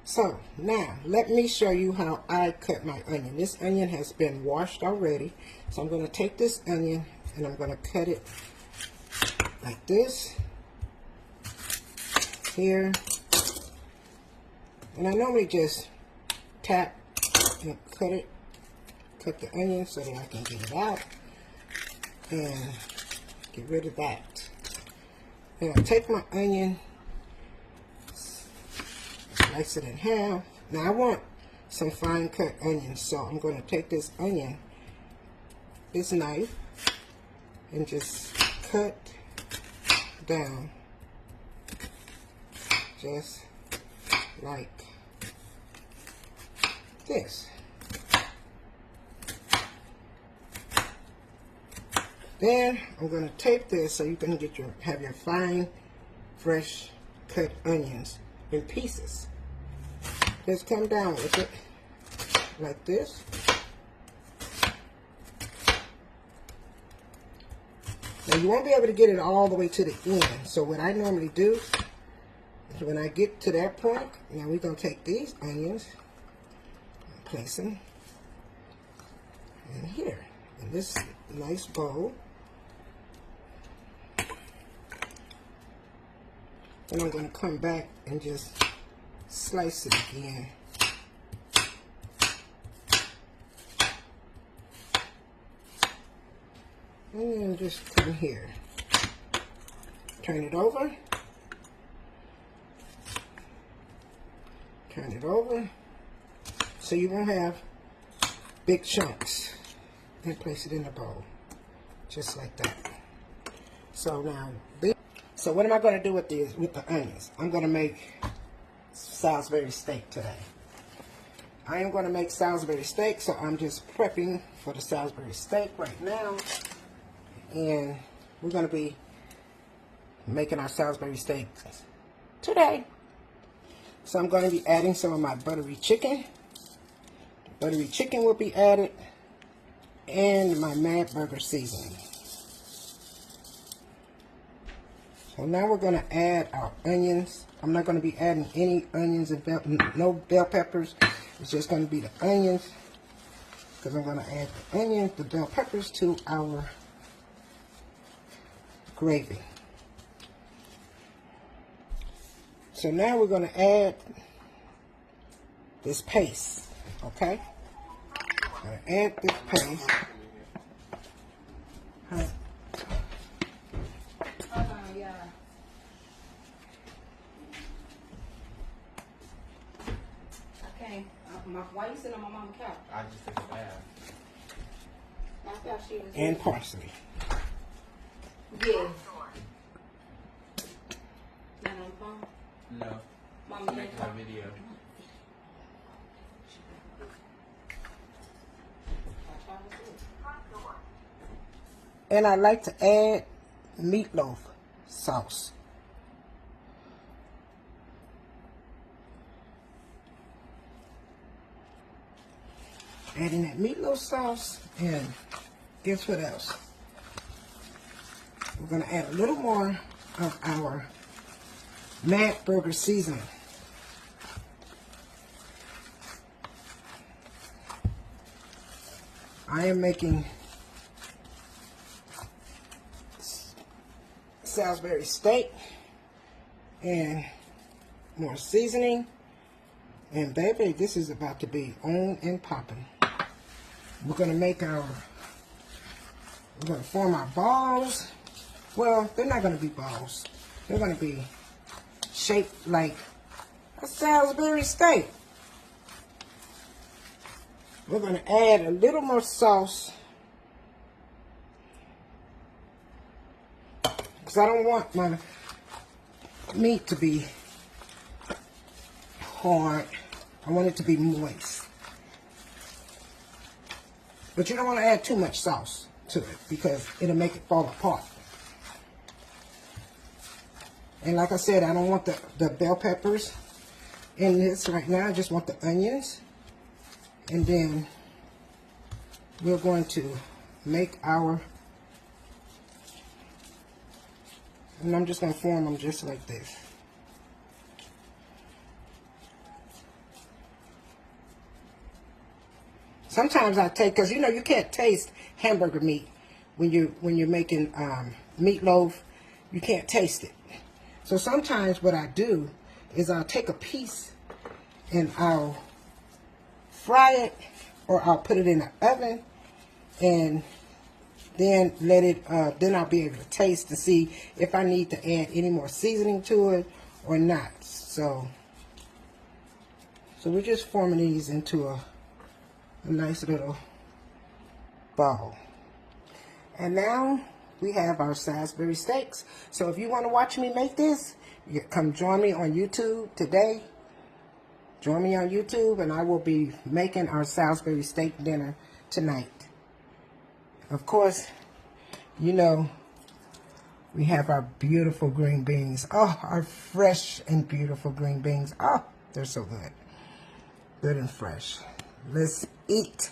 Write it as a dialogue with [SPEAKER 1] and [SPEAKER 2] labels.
[SPEAKER 1] So now let me show you how I cut my onion. This onion has been washed already. So I'm going to take this onion and I'm going to cut it like this here. And I normally just tap and cut the onion so that I can get it out and get rid of that. And I'll take my onion, slice it in half. Now I want some fine cut onions, so I'm going to take this onion, this knife, and just cut down just like this. Then I'm going to tape this so you can have your fine, fresh cut onions in pieces. Just come down with it like this. Now you won't be able to get it all the way to the end. So what I normally do is when I get to that point, now we're going to take these onions and place them in here in this nice bowl. And I'm going to come back and just slice it again. And then just come here. Turn it over. Turn it over. So you won't have big chunks. And place it in the bowl. Just like that. So now, so what am I going to do with the onions? I'm going to make Salisbury steak today. I am going to make Salisbury steak, so I'm just prepping for the Salisbury steak right now. And we're going to be making our Salisbury steak today. So I'm going to be adding some of my buttery chicken. The buttery chicken will be added. And my Mad Burger seasoning. So now we're going to add our onions. I'm not going to be adding any onions and no bell peppers. It's just going to be the onions. Because I'm going to add the onions, the bell peppers to our gravy. So now we're going to add this paste. Okay? I'm going to add this paste.
[SPEAKER 2] Why you sitting on my mama's couch? I just took a bath. I thought she was.
[SPEAKER 1] And parsley.
[SPEAKER 2] Yeah. Not on the phone?
[SPEAKER 3] No.
[SPEAKER 2] Mama,
[SPEAKER 3] make my video.
[SPEAKER 1] And I like to add meatloaf sauce. Adding that meatloaf sauce, and guess what else? We're going to add a little more of our Mad Burger seasoning. I am making Salisbury steak and more seasoning. And baby, this is about to be on and popping. We're going to make we're going to form our balls. Well, they're not going to be balls. They're going to be shaped like a Salisbury steak. We're going to add a little more sauce. Because I don't want my meat to be hard. I want it to be moist. But you don't want to add too much sauce to it because it'll make it fall apart. And like I said, I don't want the bell peppers in this right now. I just want the onions. And then we're going to make our, and I'm just going to form them just like this. Sometimes I take, because you know you can't taste hamburger meat when you're making meatloaf. You can't taste it. So sometimes what I do is I'll take a piece and I'll fry it, or I'll put it in the oven, and then let it. Then I'll be able to taste to see if I need to add any more seasoning to it or not. So we're just forming these into a nice little ball. And now we have our Salisbury steaks. So if you want to watch me make this, you come join me on YouTube today. Join me on YouTube, and I will be making our Salisbury steak dinner tonight. Of course, you know, we have our beautiful green beans. Oh, our fresh and beautiful green beans. Oh, they're so good. Good and fresh. Let's eat.